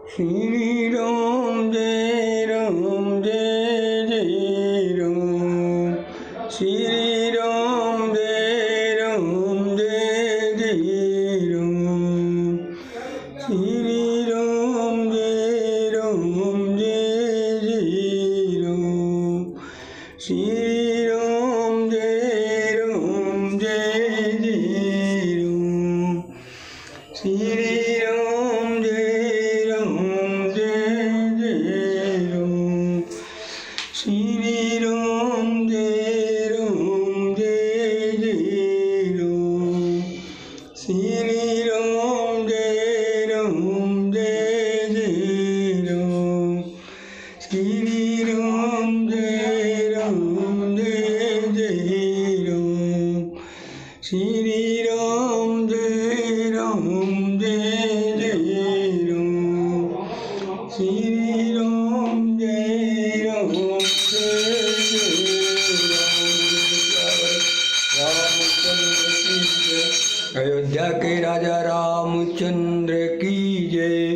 શ્રી રામ જય રામ શ્રી રામ જય રામ શ્રી રામ જય રામ શ્રી રામ જય રામ શ્રી રામ જય શ્રી રામ શ્રી રામ શ્રી રામ શ્રી રામ अयोध्या के राजा रामचंद्र की जय।